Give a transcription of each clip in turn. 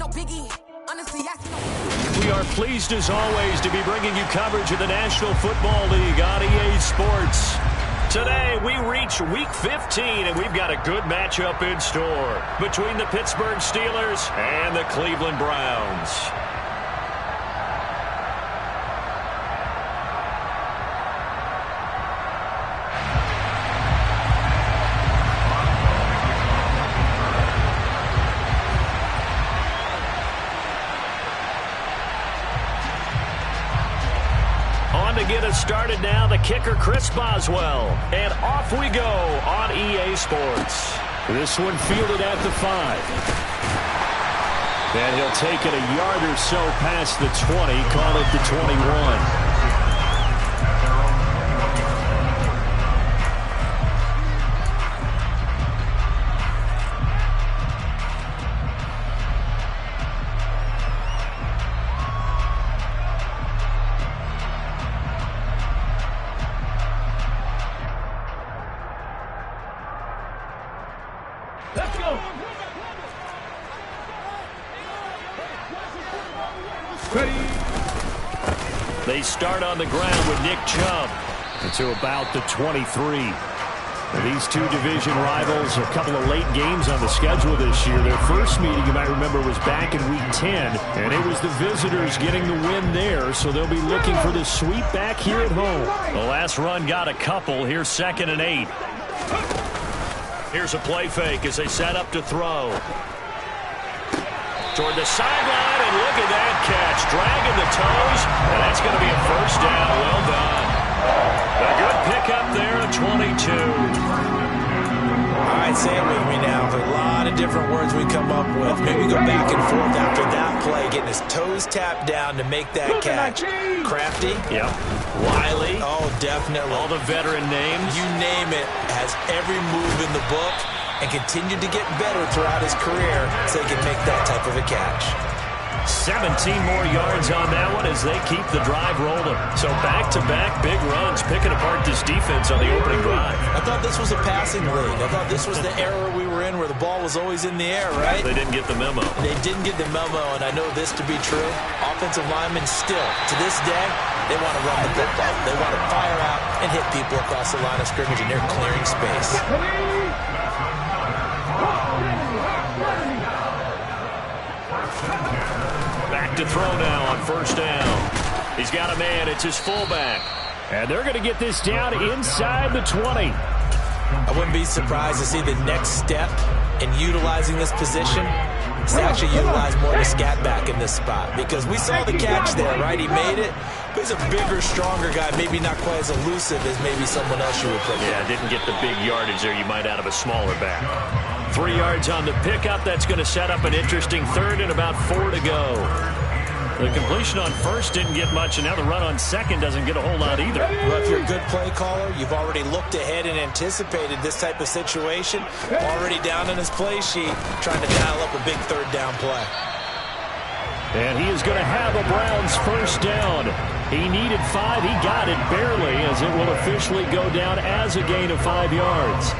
no biggie. Honestly, we are pleased as always to be bringing you coverage of the National Football League on EA Sports. Today we reach Week 15 and we've got a good matchup in store between the Pittsburgh Steelers and the Cleveland Browns. To get us started now, the kicker Chris Boswell, and off we go on EA Sports. This one fielded at the 5, and he'll take it a yard or so past the 20, call it the 21. Let's go. Ready. They start on the ground with Nick Chubb to about the 23. These two division rivals, a couple of late games on the schedule this year. Their first meeting, you might remember, was back in Week 10, and it was the visitors getting the win there, so they'll be looking for the sweep back here at home. The last run got a couple. Here's 2nd and 8. Here's a play fake as they set up to throw. Toward the sideline, and look at that catch. Dragging the toes, and that's going to be a first down. Well done. A good pickup there at 22. All right, say it with me now. There's a lot of different words we come up with. Maybe go back and forth after that play, getting his toes tapped down to make that catch. Crafty. Yep. Wiley. Oh, definitely. All the veteran names. You name it. Has every move in the book and continued to get better throughout his career so he can make that type of a catch. 17 more yards on that one as they keep the drive rolling. So back-to-back big runs, picking apart this defense on the opening drive. I thought this was a passing league. I thought this was the era we were in where the ball was always in the air, right? They didn't get the memo. They didn't get the memo, and I know this to be true. Offensive linemen still, to this day, they want to run the football. They want to fire out and hit people across the line of scrimmage, and they're clearing space. Back to throw now on first down. He's got a man. It's his fullback. And they're going to get this down inside the 20. I wouldn't be surprised to see the next step in utilizing this position is to actually utilize more of the scat back in this spot. Because we saw the catch there, right? He made it. But he's a bigger, stronger guy. Maybe not quite as elusive as maybe someone else you would put. Yeah, didn't get the big yardage there you might out of a smaller back. 3 yards on the pickup. That's going to set up an interesting 3rd and about 4 to go. The completion on first didn't get much, and now the run on second doesn't get a whole lot either. Well, if you're a good play caller, you've already looked ahead and anticipated this type of situation. Already down in his play sheet, trying to dial up a big 3rd down play. And he is going to have a Browns first down. He needed 5. He got it barely, as it will officially go down as a gain of 5 yards.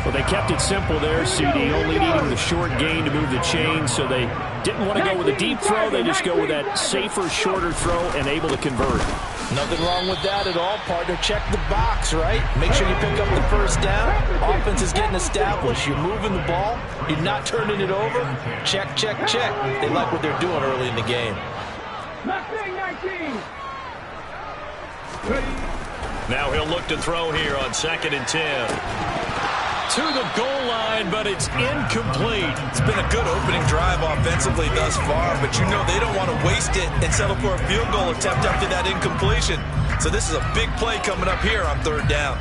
Well, they kept it simple there, CD, only needing the short gain to move the chain, so they didn't want to go with a deep throw. They just go with that safer, shorter throw and able to convert. Nothing wrong with that at all, partner. Check the box, right? Make sure you pick up the first down. Offense is getting established. You're moving the ball. You're not turning it over. Check, check, check. They like what they're doing early in the game. Now he'll look to throw here on 2nd and 10. To the goal line, but it's incomplete. It's been a good opening drive offensively thus far, but you know they don't want to waste it and settle for a field goal attempt after that incompletion. So this is a big play coming up here on 3rd down.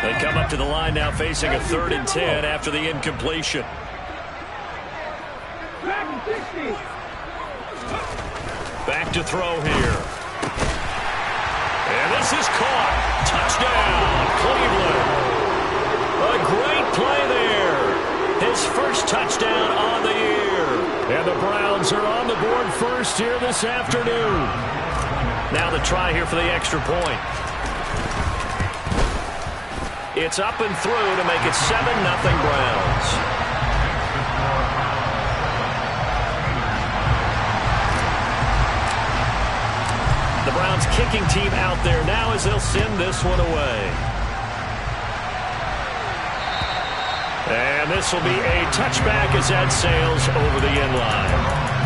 They come up to the line now facing a 3rd and 10 after the incompletion. Back to throw here. And this is caught. Touchdown, Cleveland. A great play there. His first touchdown on the year. And the Browns are on the board first here this afternoon. Now the try here for the extra point. It's up and through to make it 7-0 Browns. The Browns kicking team out there now as they'll send this one away. And this will be a touchback as that sails over the end line.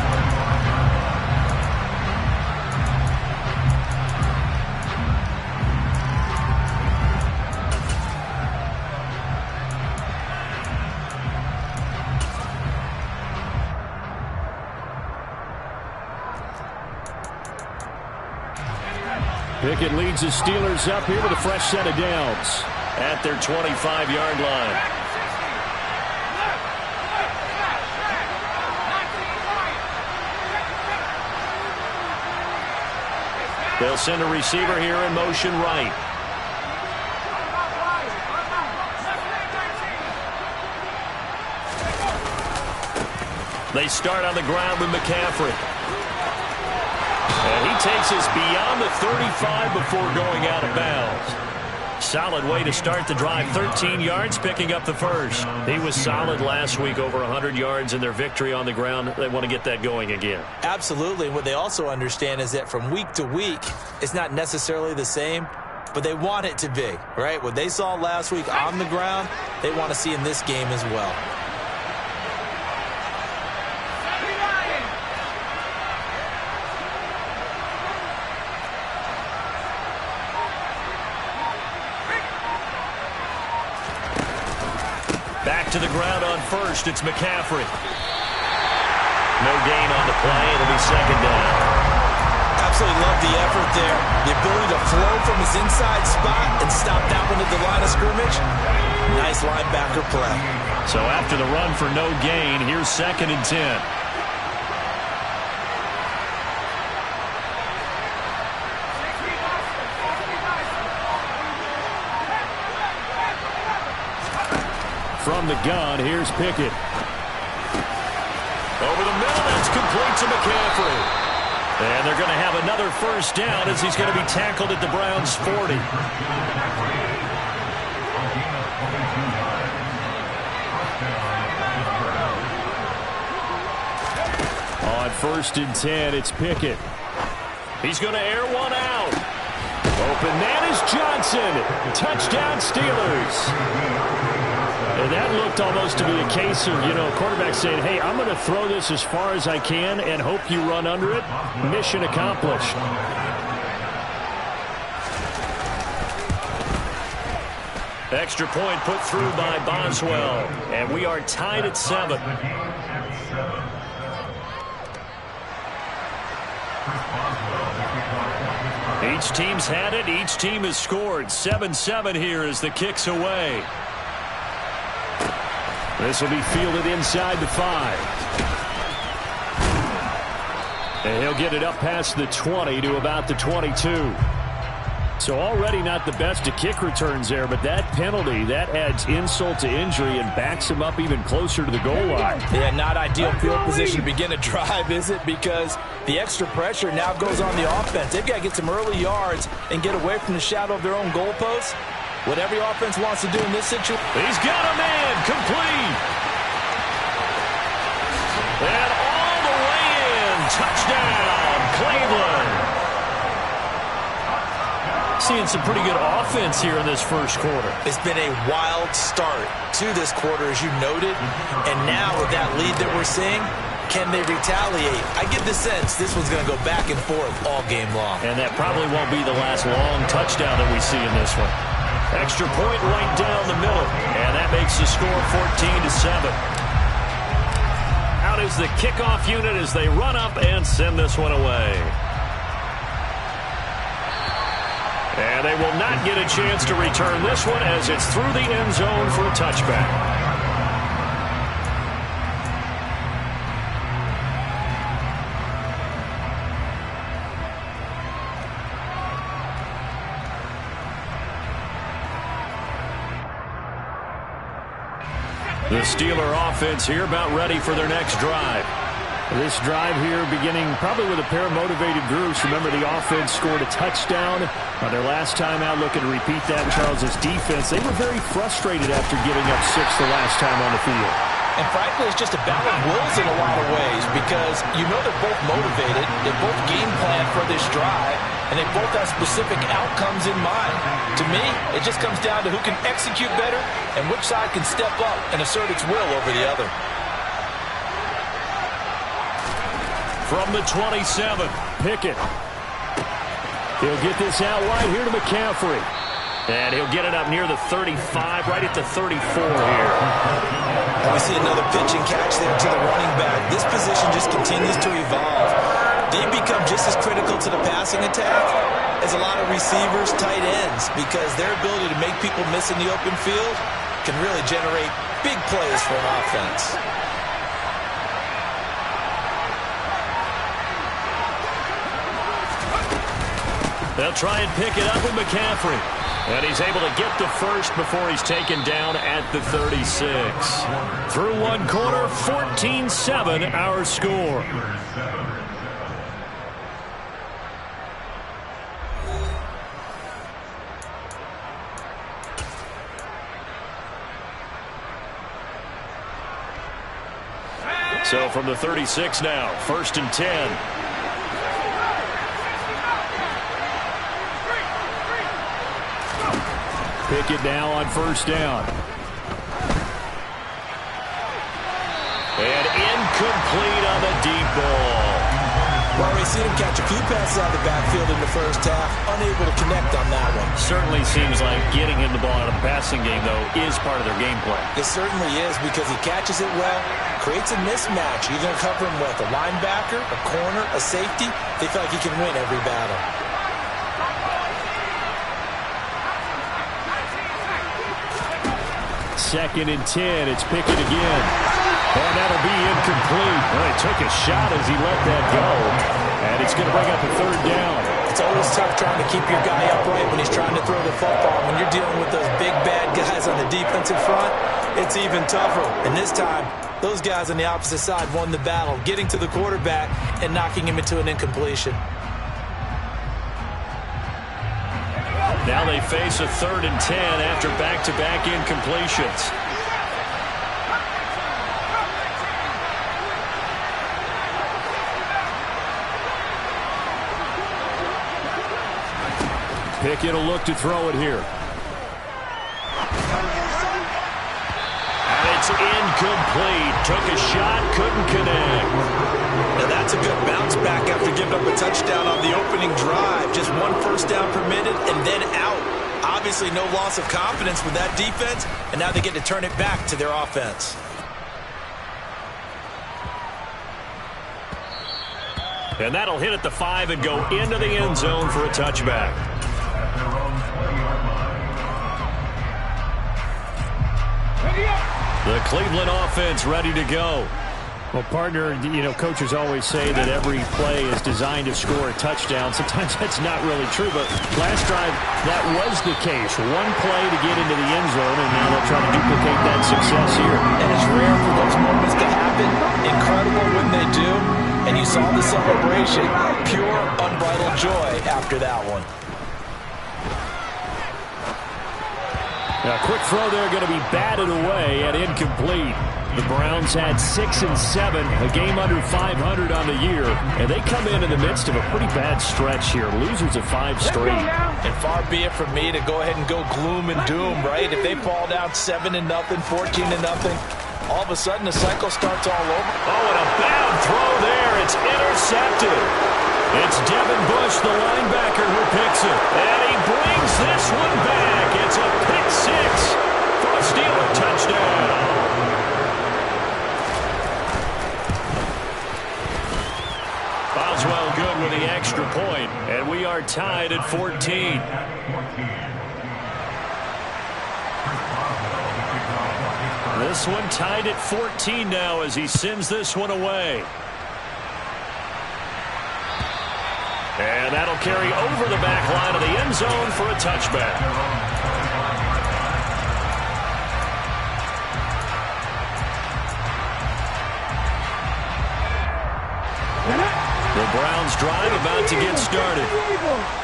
Pickett leads the Steelers up here with a fresh set of downs at their 25-yard line. They'll send a receiver here in motion right. They start on the ground with McCaffrey. And he takes us beyond the 35 before going out of bounds. Solid way to start the drive. 13 yards, picking up the first. He was solid last week, over 100 yards in their victory on the ground. They want to get that going again. Absolutely. What they also understand is that from week to week, it's not necessarily the same, but they want it to be, right? What they saw last week on the ground, they want to see in this game as well. Back to the ground on first. It's McCaffrey. No gain on the play. It'll be second down. Absolutely love the effort there. The ability to flow from his inside spot and stop that one at the line of scrimmage. Nice linebacker play. So after the run for no gain, here's 2nd and 10. From the gun, here's Pickett. Over the middle, that's complete to McCaffrey. And they're going to have another first down as he's going to be tackled at the Browns' 40. On 1st and 10, it's Pickett. He's going to air one out. Open man is Johnson. Touchdown, Steelers. And that looked almost to be a case of, quarterback saying, hey, I'm going to throw this as far as I can and hope you run under it. Mission accomplished. Extra point put through by Boswell. And we are tied at 7. Each team's had it. Each team has scored. 7-7 here as the kick's away. This will be fielded inside the 5. And he'll get it up past the 20 to about the 22. So already not the best of kick returns there, but that penalty, that adds insult to injury and backs him up even closer to the goal line. Yeah, not ideal field position to begin a drive, is it? Because the extra pressure now goes on the offense. They've got to get some early yards and get away from the shadow of their own goalposts. What every offense wants to do in this situation. He's got a man complete. And all the way in. Touchdown, Cleveland. Seeing some pretty good offense here in this first quarter. It's been a wild start to this quarter, as you noted. And now with that lead that we're seeing, can they retaliate? I get the sense this one's going to go back and forth all game long. And that probably won't be the last long touchdown that we see in this one. Extra point right down the middle. And that makes the score 14-7. Out is the kickoff unit as they run up and send this one away. And they will not get a chance to return this one as it's through the end zone for a touchback. The Steeler offense here about ready for their next drive. This drive here beginning probably with a pair of motivated groups. Remember, the offense scored a touchdown on their last time out. Looking to repeat that. Charles's defense, they were very frustrated after giving up 6 the last time on the field. And frankly, it's just a battle of wills in a lot of ways because you know they're both motivated. They both game plan for this drive, and they both have specific outcomes in mind. To me, it just comes down to who can execute better and which side can step up and assert its will over the other. From the 27, Pickett. He'll get this out wide here to McCaffrey. And he'll get it up near the 35, right at the 34 here. And we see another pitch and catch there to the running back. This position just continues to evolve. They become just as critical to the passing attack as a lot of receivers, tight ends, because their ability to make people miss in the open field can really generate big plays for an offense. They'll try and pick it up with McCaffrey. And he's able to get to first before he's taken down at the 36. Through one quarter, 14-7 our score. So from the 36 now, 1st and 10. Pickett now on 1st down. And incomplete on the deep ball. Well, we've seen him catch a few passes out of the backfield in the first half, unable to connect on that one. Certainly seems like getting him the ball out of the passing game, though, is part of their game plan. It certainly is because he catches it well, creates a mismatch. You're going to cover him with a linebacker, a corner, a safety. They feel like he can win every battle. Second and 10. It's Pickett again. And that'll be incomplete. Well, he took a shot as he let that go. And it's going to bring up a 3rd down. It's always tough trying to keep your guy upright when he's trying to throw the football. When you're dealing with those big, bad guys on the defensive front, it's even tougher. And this time, those guys on the opposite side won the battle, getting to the quarterback and knocking him into an incompletion. Now they face a 3rd and 10 after back-to-back incompletions. Pickett will look to throw it here. And it's incomplete. Took a shot, couldn't connect. Now that's a good bounce back after giving up a touchdown on the opening drive. Just 1 first down permitted and then out. Obviously no loss of confidence with that defense, and now they get to turn it back to their offense. And that'll hit at the 5 and go into the end zone for a touchback. The Cleveland offense ready to go. Well, partner, you know, coaches always say that every play is designed to score a touchdown. Sometimes that's not really true, but last drive, that was the case. 1 play to get into the end zone, and now they'll try to duplicate that success here. And it's rare for those moments to happen. Incredible when they do. And you saw the celebration. Pure, unbridled joy after that one. Now, a quick throw there going to be batted away and incomplete. The Browns had 6 and 7, a game under 500 on the year, and they come in the midst of a pretty bad stretch here. Losers of 5 straight. And far be it from me to go ahead and go gloom and doom, right? If they fall down 7-0, 14-0, all of a sudden the cycle starts all over. Oh, and a bad throw there. It's intercepted. It's Devin Bush, the linebacker, who picks it. And he brings this one back. It's a pick 6 for a Steeler touchdown. Boswell good with the extra point, and we are tied at 14. This one tied at 14 now as he sends this one away. And that'll carry over the back line of the end zone for a touchback. The Browns drive about to get started.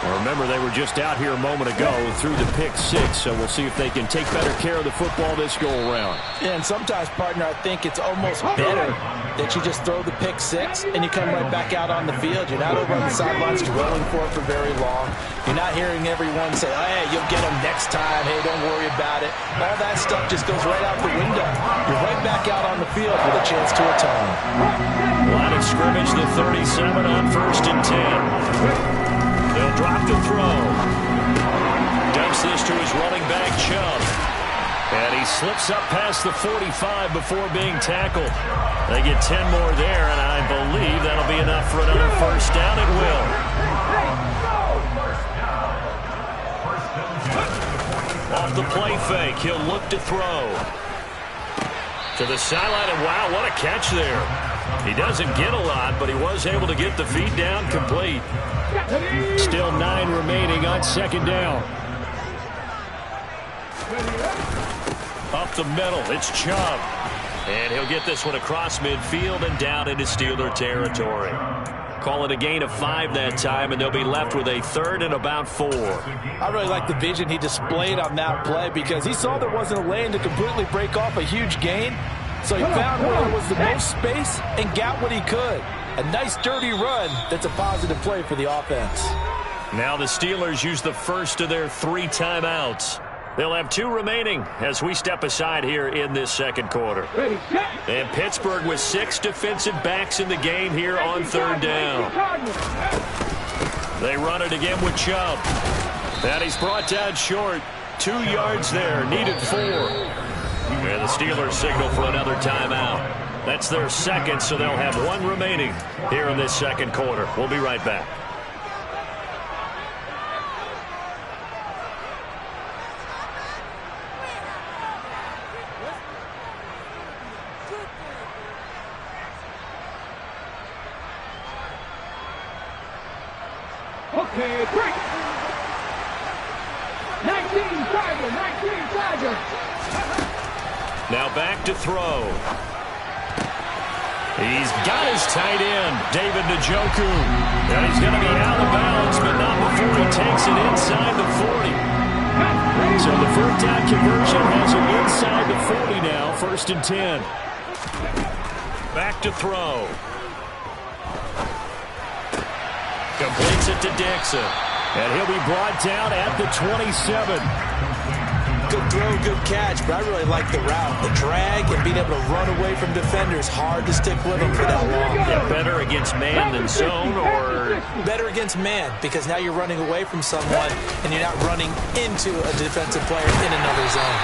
Well, remember, they were just out here a moment ago through the pick-6, so we'll see if they can take better care of the football this go-around. Yeah, and sometimes, partner, I think it's almost better that you just throw the pick-6 and you come right back out on the field. You're not over on the sidelines dwelling for it for very long. You're not hearing everyone say, oh, hey, you'll get them next time. Hey, don't worry about it. All that stuff just goes right out the window. You're right back out on the field with a chance to atone. Line of scrimmage, the 37 on 1st and 10. They'll drop the throw. Dumps this to his running back, Chubb. And he slips up past the 45 before being tackled. They get 10 more there, and I believe that'll be enough for another first down. It will. Off the play fake, he'll look to throw. To the sideline, and wow, what a catch there. He doesn't get a lot, but he was able to get the feed down complete. Still 9 remaining on 2nd down. Up the middle, it's Chubb. And he'll get this one across midfield and down into Steeler territory. Call it a gain of 5 that time, and they'll be left with a 3rd and about 4. I really like the vision he displayed on that play because he saw there wasn't a lane to completely break off a huge gain. So he found where there was the most space and got what he could. A nice, dirty run that's a positive play for the offense. Now the Steelers use the first of their 3 timeouts. They'll have 2 remaining as we step aside here in this 2nd quarter. And Pittsburgh with 6 defensive backs in the game here on 3rd down. They run it again with Chubb. And he's brought down short. 2 yards there, needed 4. And the Steelers signal for another timeout. That's their 2nd, so they'll have 1 remaining here in this 2nd quarter. We'll be right back. Okay, break. 19 Tiger. Now back to throw. He's got his tight end, David Njoku. And he's going to be out of bounds, but not before he takes it inside the 40. So the 4th down conversion has him inside the 40 now, 1st and 10. Back to throw. Completes it to Dixon. And he'll be brought down at the 27. Good throw, good catch, but I really like the route. The drag and being able to run away from defenders. Hard to stick with them for that long. Yeah, better against man than zone, or? Better against man, because now you're running away from someone and you're not running into a defensive player in another zone.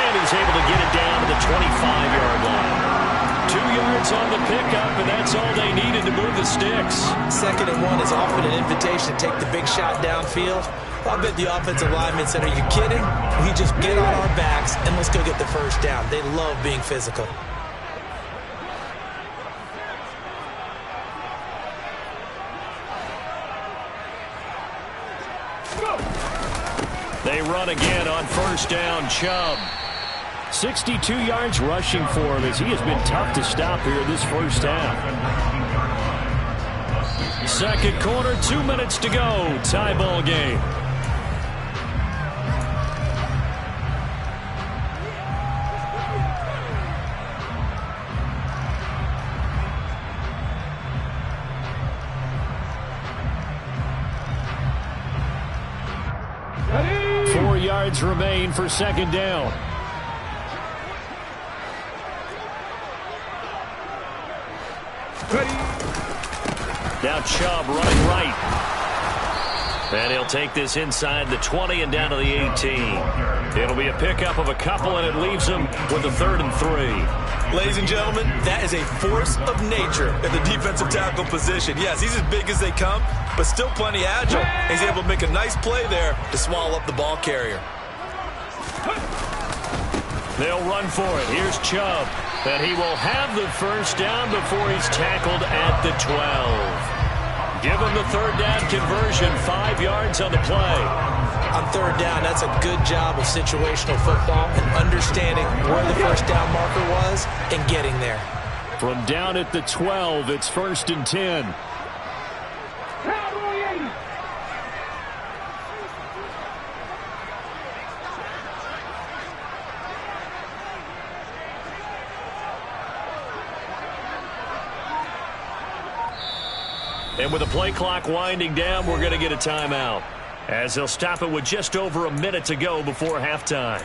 And he's able to get it down to the 25-yard line. 2 yards on the pickup, and that's all they needed to move the sticks. 2nd and 1 is often an invitation to take the big shot downfield. I bet the offensive linemen said, are you kidding? We just get on our backs and let's go get the first down. They love being physical. They run again on 1st down, Chubb. 62 yards rushing for him as he has been tough to stop here this first half. 2nd quarter, 2 minutes to go. Tie ball game. Ready? 4 yards remain for 2nd down. Now Chubb running right. And he'll take this inside the 20 and down to the 18. It'll be a pickup of a couple, and it leaves him with a 3rd and 3. Ladies and gentlemen, that is a force of nature at the defensive tackle position. Yes, he's as big as they come, but still plenty agile. He's able to make a nice play there to swallow up the ball carrier. They'll run for it. Here's Chubb. And he will have the first down before he's tackled at the 12. Give him the 3rd down conversion, 5 yards on the play. On 3rd down, that's a good job of situational football and understanding where the first down marker was and getting there. From down at the 12, it's 1st and 10. And with the play clock winding down, we're going to get a timeout, as they'll stop it with just over a minute to go before halftime.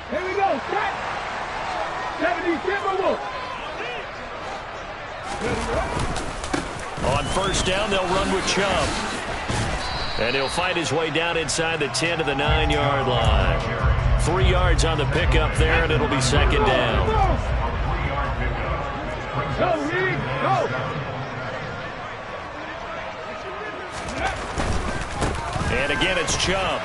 Here we go. Set. 70 Timberwolves. On first down, they'll run with Chubb. And he'll fight his way down inside the 10 to the 9-yard line. 3 yards on the pickup there, and it'll be second down. Go, Reed, go. And again, it's Chubb.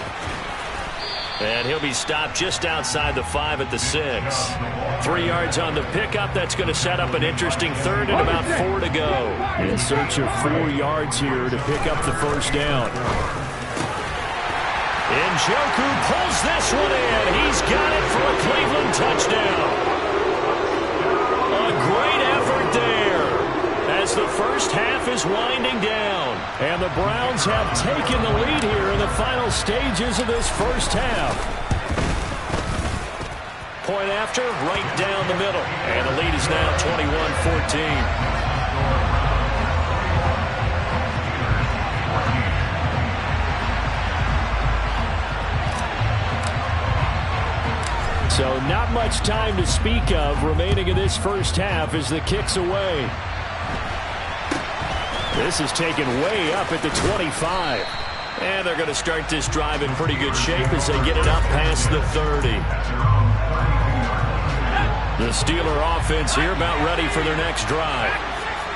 And he'll be stopped just outside the 5 at the 6. 3 yards on the pickup. That's going to set up an interesting third and about 4 to go. In search of 4 yards here to pick up the first down. Njoku pulls this one in. He's got it for a Cleveland touchdown. A great effort there as the first half is winding down. And the Browns have taken the lead here in the final stages of this first half. Point after, right down the middle. And the lead is now 21-14. So not much time to speak of remaining in this first half as the kick's away. This is taken way up at the 25. And they're going to start this drive in pretty good shape as they get it up past the 30. The Steeler offense here about ready for their next drive.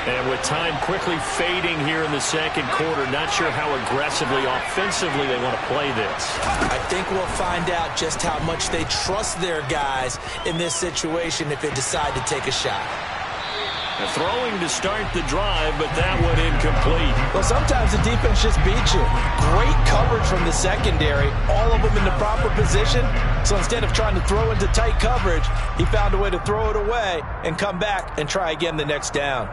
And with time quickly fading here in the second quarter, not sure how aggressively, offensively they want to play this. I think we'll find out just how much they trust their guys in this situation if they decide to take a shot. Throwing to start the drive, but that one incomplete. Well, sometimes the defense just beats you. Great coverage from the secondary, all of them in the proper position. So instead of trying to throw into tight coverage, he found a way to throw it away and come back and try again the next down.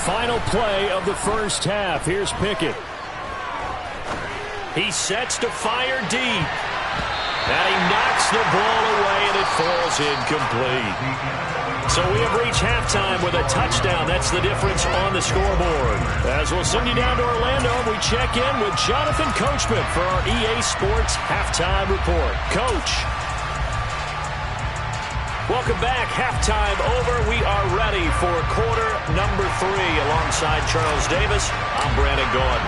Final play of the first half. Here's Pickett. He sets to fire deep. And he knocks the ball away, and it falls incomplete. So we have reached halftime with a touchdown. That's the difference on the scoreboard. As we'll send you down to Orlando, we check in with Jonathan Coachman for our EA Sports Halftime Report. Coach. Welcome back. Halftime over. We are ready for quarter number 3. Alongside Charles Davis, I'm Brandon Gordon.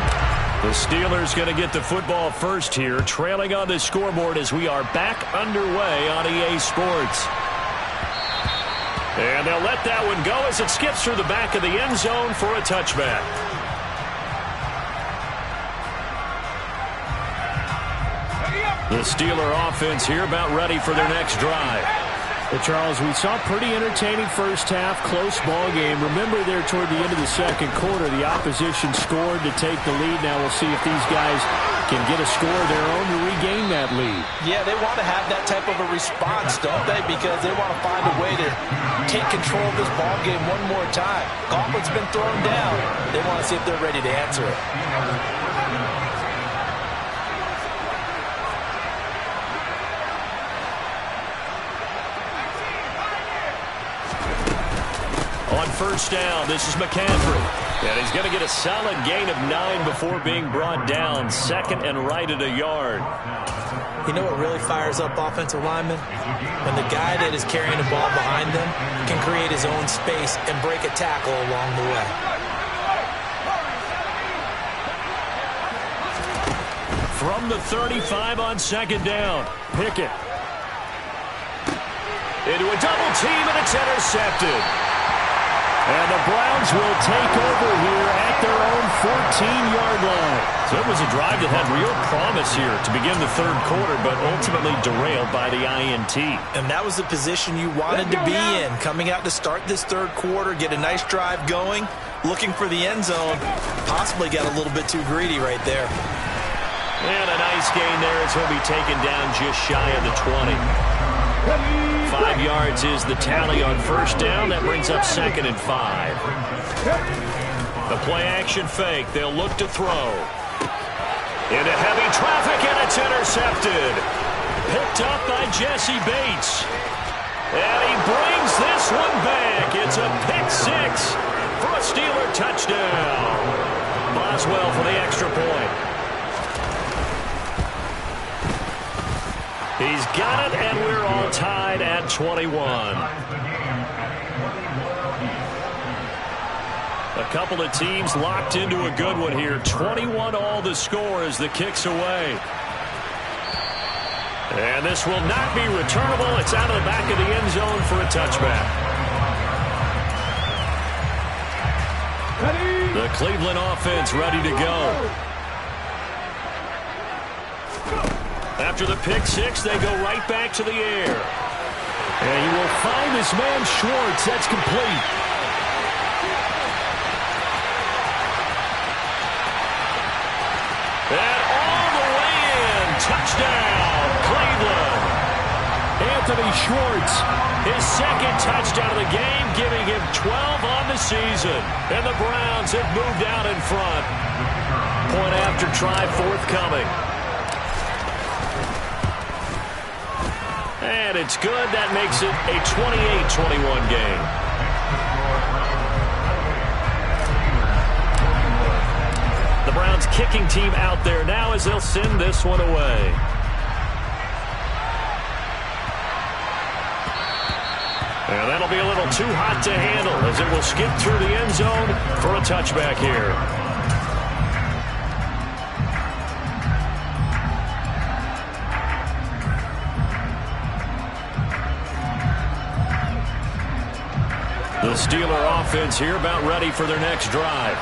The Steelers going to get the football first here, trailing on the scoreboard as we are back underway on EA Sports. And they'll let that one go as it skips through the back of the end zone for a touchback. The Steeler offense here about ready for their next drive. Well, Charles, we saw a pretty entertaining first half, close ball game. Remember there toward the end of the second quarter, the opposition scored to take the lead. Now we'll see if these guys can get a score of their own to regain that lead. Yeah, they want to have that type of a response, don't they? Because they want to find a way to take control of this ball game one more time. Gauntlet's been thrown down. They want to see if they're ready to answer it. On first down, this is McCaffrey. And he's going to get a solid gain of 9 before being brought down. Second and right at a yard. You know what really fires up offensive linemen? When the guy that is carrying the ball behind them can create his own space and break a tackle along the way. From the 35 on second down, Pickett. Into a double team, and it's intercepted. And the Browns will take over here at their own 14-yard line. So it was a drive that had real promise here to begin the third quarter, but ultimately derailed by the INT. And that was the position you wanted to be in. Coming out to start this third quarter, get a nice drive going, looking for the end zone. Possibly got a little bit too greedy right there. And a nice gain there as he'll be taken down just shy of the 20. 5 yards is the tally on first down. That brings up 2nd and 5. The play-action fake. They'll look to throw. Into heavy traffic, and it's intercepted. Picked up by Jesse Bates. And he brings this one back. It's a pick-6 for a Steeler touchdown. Boswell for the extra point. He's got it, and we're all tied at 21. A couple of teams locked into a good one here. 21 all the score as the kick's away. And this will not be returnable. It's out of the back of the end zone for a touchback. The Cleveland offense ready to go. After the pick-6, they go right back to the air. And he will find his man Schwartz. That's complete. And all the way in. Touchdown, Cleveland. Anthony Schwartz, his 2nd touchdown of the game, giving him 12 on the season. And the Browns have moved out in front. Point after try forthcoming. And it's good. That makes it a 28-21 game. The Browns kicking team out there now as they'll send this one away. And that'll be a little too hot to handle as it will skip through the end zone for a touchback here. The Steeler offense here about ready for their next drive.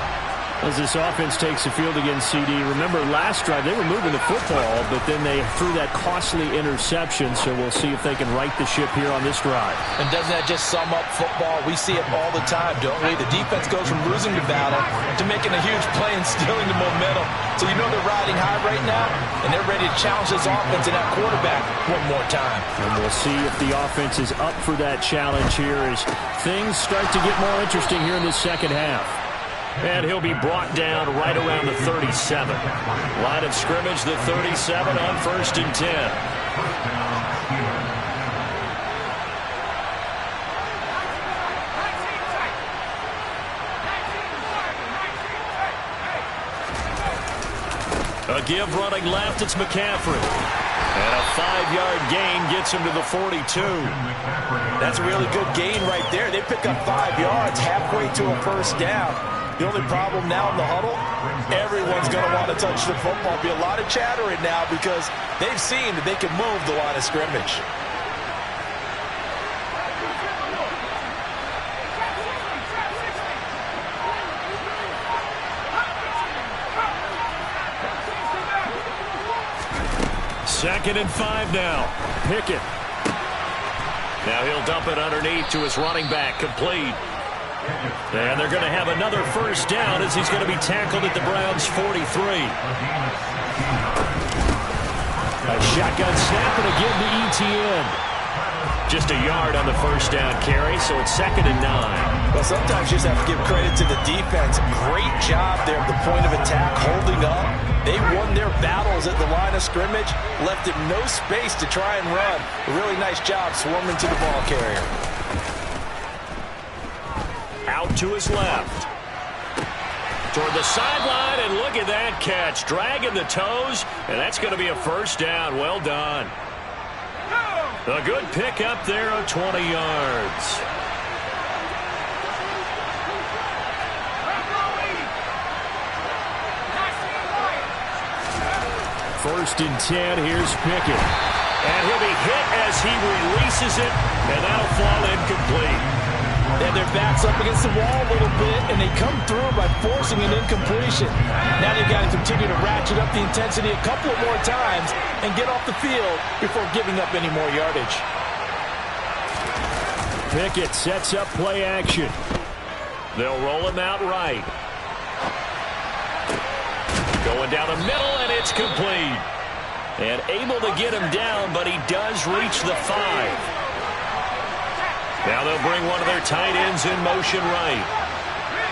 As this offense takes the field against CD, remember last drive they were moving the football, but then they threw that costly interception, so we'll see if they can right the ship here on this drive. And doesn't that just sum up football? We see it all the time, don't we? The defense goes from losing the battle to making a huge play and stealing the momentum. So you know they're riding high right now, and they're ready to challenge this offense and that quarterback one more time. And we'll see if the offense is up for that challenge here as things start to get more interesting here in the second half. And he'll be brought down right around the 37. Line of scrimmage, the 37 on 1st and 10. A give running left, it's McCaffrey. And a 5-yard gain gets him to the 42. That's a really good gain right there. They pick up 5 yards halfway to a first down. The only problem now in the huddle, everyone's going to want to touch the football. Be a lot of chattering now because they've seen that they can move the line of scrimmage. Second and 5 now. Pickett. Now he'll dump it underneath to his running back, complete. And they're going to have another first down as he's going to be tackled at the Browns' 43. A shotgun snap and again to ETN. Just a yard on the first down carry, so it's 2nd and 9. Well, sometimes you just have to give credit to the defense. Great job there at the point of attack, holding up. They won their battles at the line of scrimmage, left him no space to try and run. A really nice job swarming to the ball carrier. Out to his left. Toward the sideline, and look at that catch. Dragging the toes, and that's going to be a first down. Well done. A good pick up there of 20 yards. First and 10, here's Pickett. And he'll be hit as he releases it, and that'll fall incomplete. They have their backs up against the wall a little bit, and they come through by forcing an incompletion. Now they've got to continue to ratchet up the intensity a couple of more times and get off the field before giving up any more yardage. Pickett sets up play action. They'll roll him out right. Going down the middle, and it's complete. And able to get him down, but he does reach the 5. Now they'll bring one of their tight ends in motion right.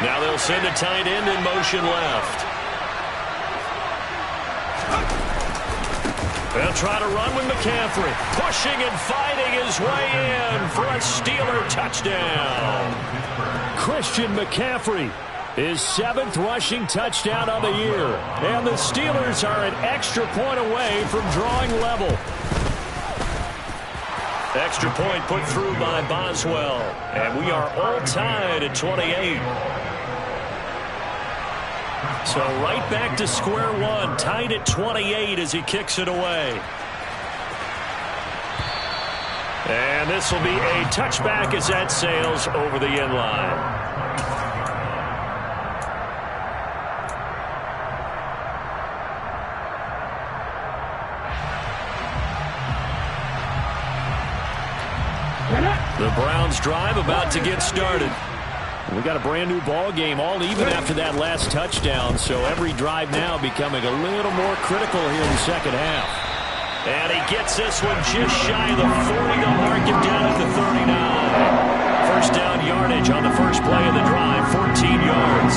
Now they'll send a tight end in motion left. They'll try to run with McCaffrey. Pushing and fighting his way in for a Steeler touchdown. Christian McCaffrey, his 7th rushing touchdown of the year. And the Steelers are an extra point away from drawing level. Extra point put through by Boswell. And we are all tied at 28. So right back to square one, tied at 28 as he kicks it away. And this will be a touchback as that sails over the end line. The Browns drive about to get started. We got a brand new ball game, all even after that last touchdown. So every drive now becoming a little more critical here in the second half. And he gets this one just shy of the 40. They'll mark him down at the 39. First down yardage on the first play of the drive, 14 yards.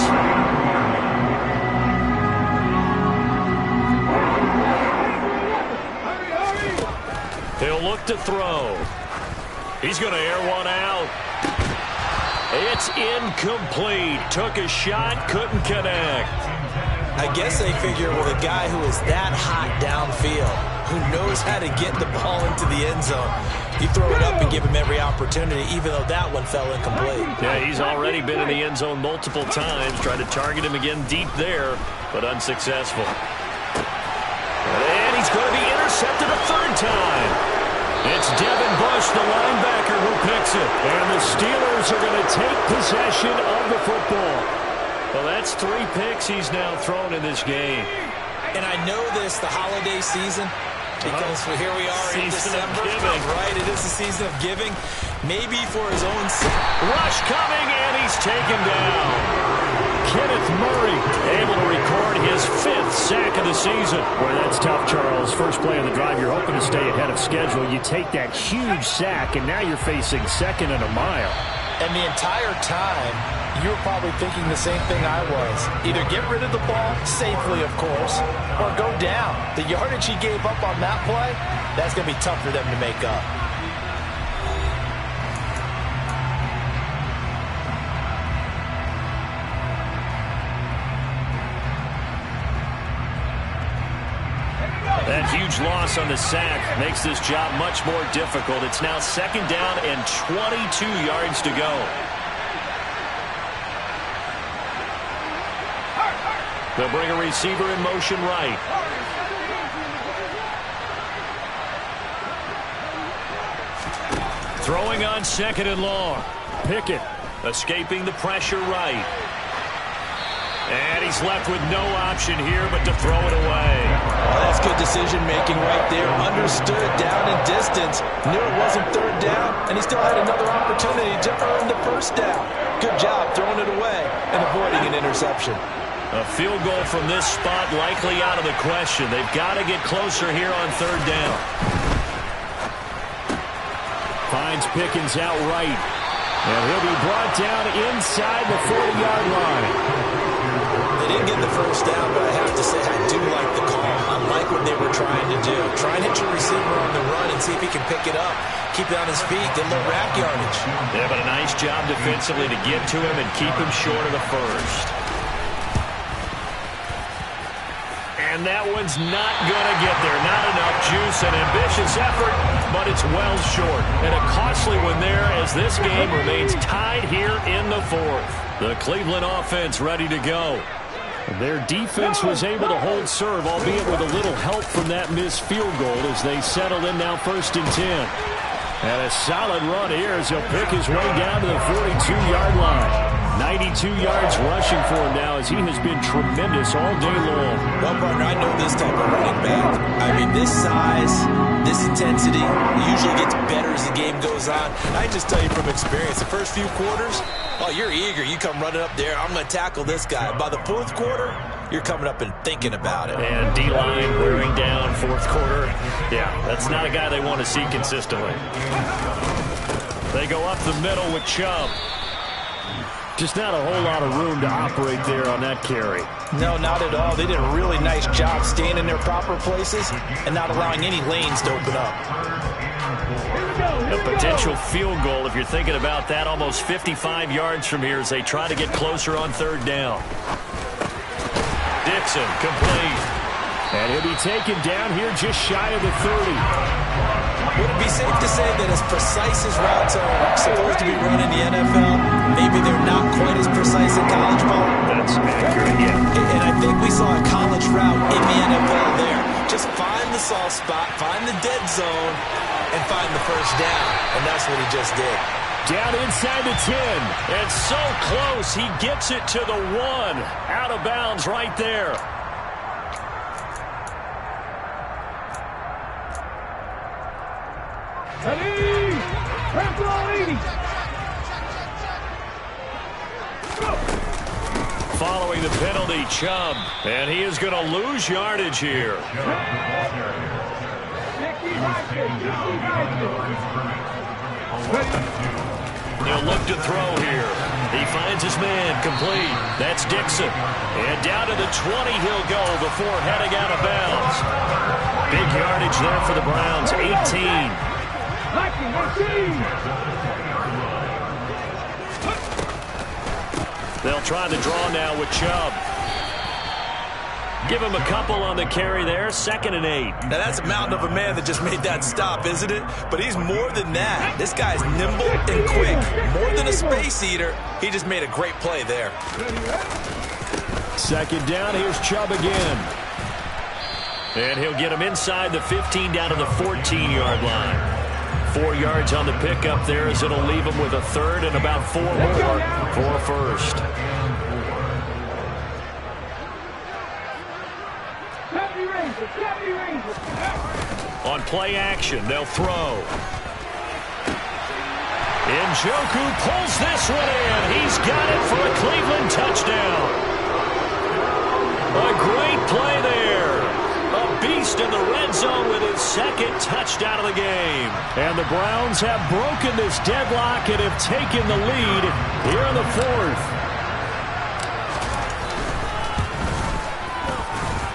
He'll look to throw. He's going to air one out. It's incomplete. Took a shot, couldn't connect. I guess they figure with a guy who is that hot downfield, who knows how to get the ball into the end zone, you throw it up and give him every opportunity, even though that one fell incomplete. Yeah, he's already been in the end zone multiple times, tried to target him again deep there, but unsuccessful. And he's going to be intercepted a third time. It's Devin Bush, the linebacker, who picks it. And the Steelers are going to take possession of the football. Well, that's 3 picks he's now thrown in this game. And I know this, the holiday season, because here we are in December. Right, it is the season of giving. Maybe for his own sake. Rush coming, and he's taken down. Kenneth Murray able to record his 5th sack of the season. Boy, that's tough, Charles. First play of the drive, you're hoping to stay ahead of schedule. You take that huge sack, and now you're facing 2nd and a mile. And the entire time, you were probably thinking the same thing I was. Either get rid of the ball, safely, of course, or go down. The yardage he gave up on that play, that's going to be tough for them to make up. That huge loss on the sack makes this job much more difficult. It's now 2nd down and 22 yards to go. They'll bring a receiver in motion right. Throwing on 2nd and long. Pickett escaping the pressure right. And he's left with no option here but to throw it away. Well, that's good decision-making right there. Understood down and distance. Knew it wasn't 3rd down, and he still had another opportunity to earn the 1st down. Good job throwing it away and avoiding an interception. A field goal from this spot likely out of the question. They've got to get closer here on 3rd down. Finds Pickens outright. And he'll be brought down inside the 40-yard line. They didn't get the 1st down, but I have to say I do like the call. I like what they were trying to do. Try and hit your receiver on the run and see if he can pick it up. Keep it on his feet, get a little rack yardage. Yeah, but a nice job defensively to get to him and keep him short of the 1st. And that one's not going to get there. Not enough juice, an ambitious effort, but it's well short. And a costly one there as this game remains tied here in the 4th. The Cleveland offense ready to go. Their defense was able to hold serve, albeit with a little help from that missed field goal as they settled in now 1st and 10. And a solid run here as he'll pick his way down to the 42-yard line. 92 yards rushing for him now as he has been tremendous all day long. Well, partner, I know this type of running back. I mean, this size, this intensity usually gets better as the game goes on. I just tell you from experience, the first few quarters, oh, you're eager. You come running up there, I'm going to tackle this guy. By the 4th quarter, you're coming up and thinking about it. And D-line wearing down for fourth quarter. Yeah, that's not a guy they want to see consistently. They go up the middle with Chubb. Just not a whole lot of room to operate there on that carry. No, not at all. They did a really nice job staying in their proper places and not allowing any lanes to open up. A potential field goal, if you're thinking about that, almost 55 yards from here as they try to get closer on third down. Dixon, complete. And he'll be taken down here just shy of the 30. Would it be safe to say that as precise as routes are supposed to be run in the NFL, maybe they're not quite as precise in college ball? That's accurate, yeah. And I think we saw a college route in the NFL there. Just find the soft spot, find the dead zone, and find the first down. And that's what he just did. Down inside the 10. And so close, he gets it to the 1. Out of bounds right there. Following the penalty, Chubb. And he is going to lose yardage here. He'll look to throw here. He finds his man complete. That's Dixon. And down to the 20 he'll go before heading out of bounds. Big yardage there for the Browns, 18. They'll try the draw now with Chubb. Give him a couple on the carry there, 2nd and 8. Now that's a mountain of a man that just made that stop, isn't it? But he's more than that. This guy's nimble and quick. More than a space eater. He just made a great play there. 2nd down, here's Chubb again. And he'll get him inside the 15 down to the 14-yard line. 4 yards on the pickup there as it'll leave him with a 3rd and about 4 more for a first. On play action, they'll throw. Njoku pulls this one in. He's got it for a Cleveland touchdown. A great play there. A beast in the red zone with his 2nd touchdown of the game. And the Browns have broken this deadlock and have taken the lead here in the 4th.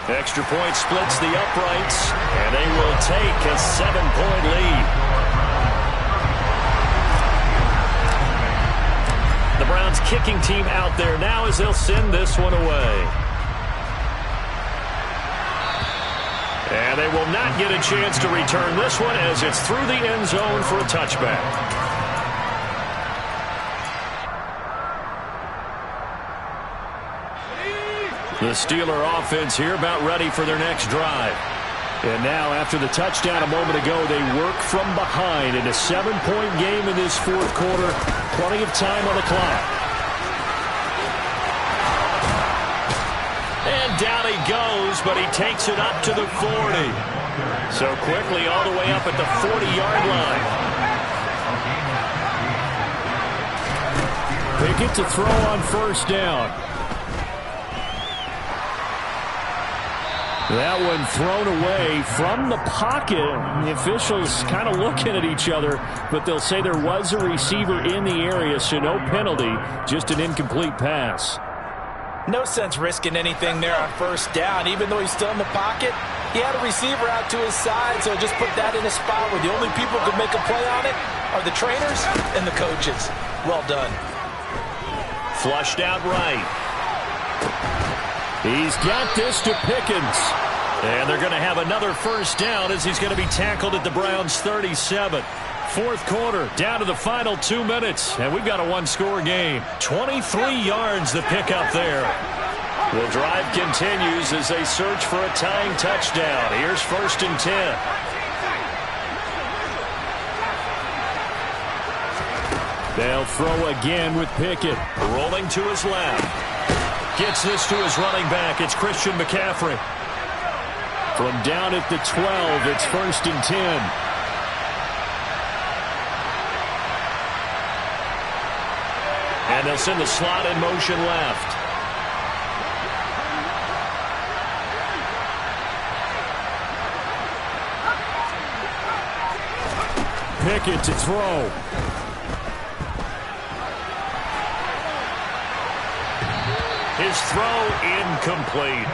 Extra point splits the uprights, and they will take a 7-point lead. The Browns kicking team out there now as they'll send this one away. And they will not get a chance to return this one as it's through the end zone for a touchback. The Steeler offense here about ready for their next drive. And now after the touchdown a moment ago, they work from behind in a 7-point game in this 4th quarter. Plenty of time on the clock. And down he goes, but he takes it up to the 40. So quickly all the way up at the 40-yard line. Pickett to throw on 1st down. That one thrown away from the pocket. The officials kind of looking at each other, but they'll say there was a receiver in the area, so no penalty, just an incomplete pass. No sense risking anything there on 1st down. Even though he's still in the pocket, he had a receiver out to his side, so just put that in a spot where the only people who could make a play on it are the trainers and the coaches. Well done. Flushed out right. He's got this to Pickens. And they're going to have another 1st down as he's going to be tackled at the Browns' 37. 4th quarter, down to the final 2 minutes. And we've got a 1-score game. 23 yards the pickup there. The drive continues as they search for a tying touchdown. Here's 1st and 10. They'll throw again with Pickett. Rolling to his left. Gets this to his running back. It's Christian McCaffrey. From down at the 12, it's 1st and 10. And they'll send the slot in motion left. Pickett to throw. His throw incomplete.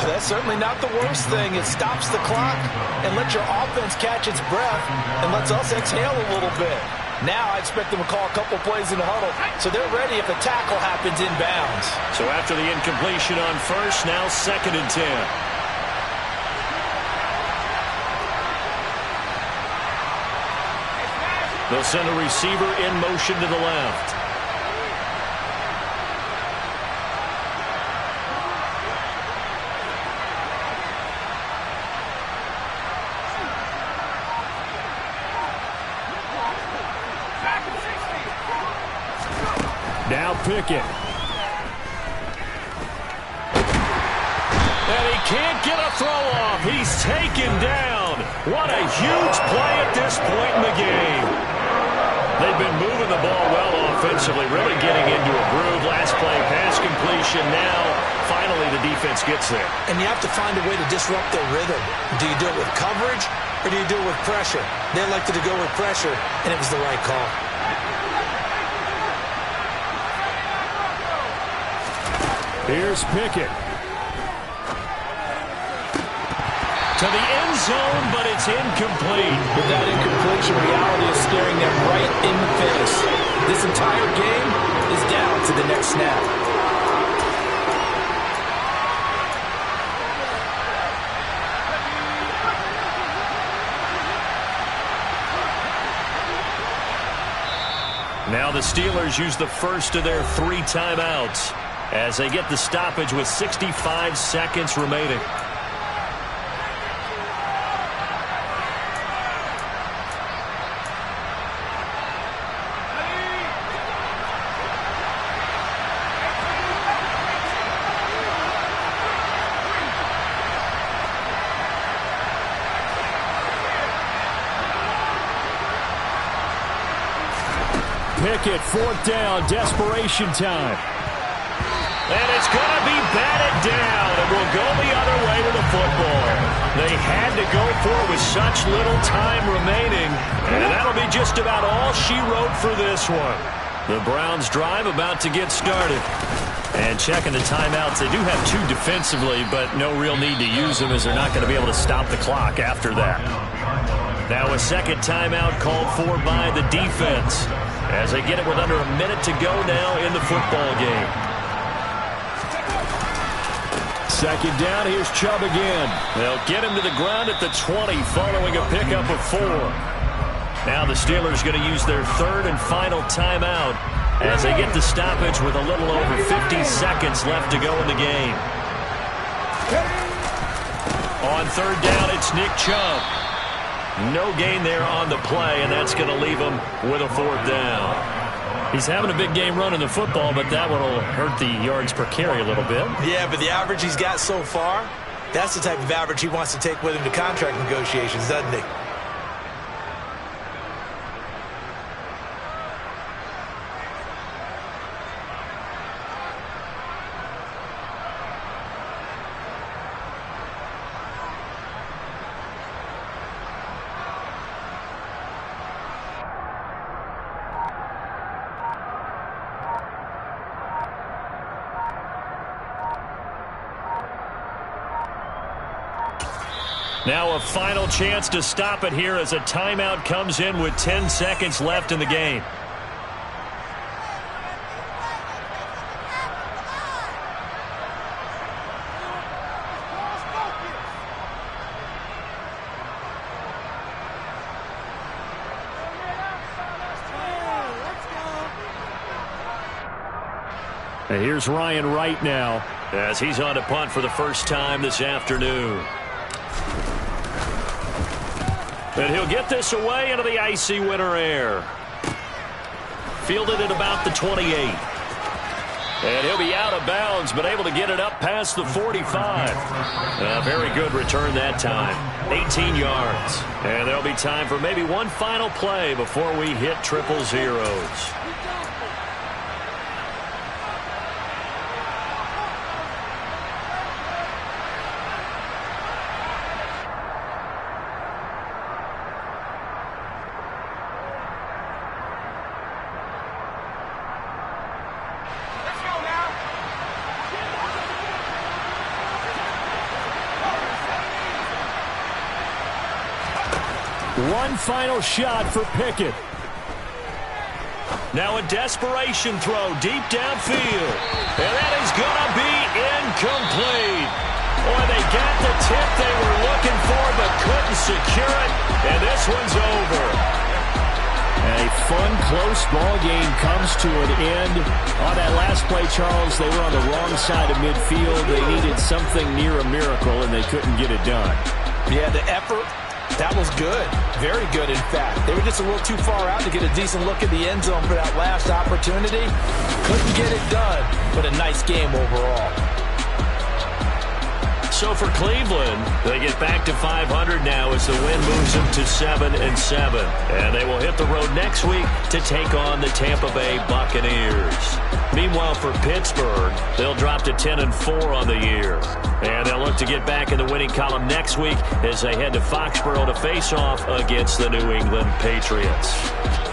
That's certainly not the worst thing. It stops the clock and lets your offense catch its breath and lets us exhale a little bit. Now I expect them to call a couple plays in the huddle, so they're ready if a tackle happens inbounds. So after the incompletion on first, now 2nd and 10. They'll send a receiver in motion to the left. Now Pickett. And he can't get a throw off. He's taken down. What a huge play at this point in the game. They've been moving the ball well offensively, really getting into a groove. Last play, pass completion. Now, finally, the defense gets there. And you have to find a way to disrupt their rhythm. Do you do it with coverage or do you do it with pressure? They elected to go with pressure, and it was the right call. Here's Pickett. To the end zone, but it's incomplete. With that incompletion, reality is staring them right in the face. This entire game is down to the next snap. Now the Steelers use the first of their 3 timeouts as they get the stoppage with 65 seconds remaining. Pickett, 4th down, desperation time. And it's going to be batted down, and will go the other way to the football. They had to go for it with such little time remaining, and that'll be just about all she wrote for this one. The Browns drive about to get started. And checking the timeouts, they do have 2 defensively, but no real need to use them as they're not going to be able to stop the clock after that. Now a 2nd timeout called for by the defense as they get it with under a minute to go now in the football game. 2nd down, here's Chubb again. They'll get him to the ground at the 20 following a pickup of 4. Now the Steelers going to use their 3rd and final timeout as they get the stoppage with a little over 50 seconds left to go in the game. On 3rd down, it's Nick Chubb. No gain there on the play, and that's going to leave him with a 4th down. He's having a big game running the football, but that one will hurt the yards per carry a little bit. Yeah, but the average he's got so far, that's the type of average he wants to take with him to contract negotiations, doesn't he? Now a final chance to stop it here as a timeout comes in with 10 seconds left in the game. And here's Ryan Wright now as he's on to punt for the first time this afternoon. And he'll get this away into the icy winter air. Fielded at about the 28. And he'll be out of bounds, but able to get it up past the 45. A very good return that time. 18 yards. And there'll be time for maybe one final play before we hit 000. One final shot for Pickett. Now a desperation throw deep downfield. And that is going to be incomplete. Boy, they got the tip they were looking for but couldn't secure it. And this one's over. A fun, close ball game comes to an end. On that last play, Charles, they were on the wrong side of midfield. They needed something near a miracle, and they couldn't get it done. Yeah, the effort, that was good. Very good, in fact. They were just a little too far out to get a decent look at the end zone for that last opportunity. Couldn't get it done, but a nice game overall. So for Cleveland, they get back to 500 now as the win moves them to 7-7. And they will hit the road next week to take on the Tampa Bay Buccaneers. Meanwhile, for Pittsburgh, they'll drop to 10-4 on the year. And they'll look to get back in the winning column next week as they head to Foxborough to face off against the New England Patriots.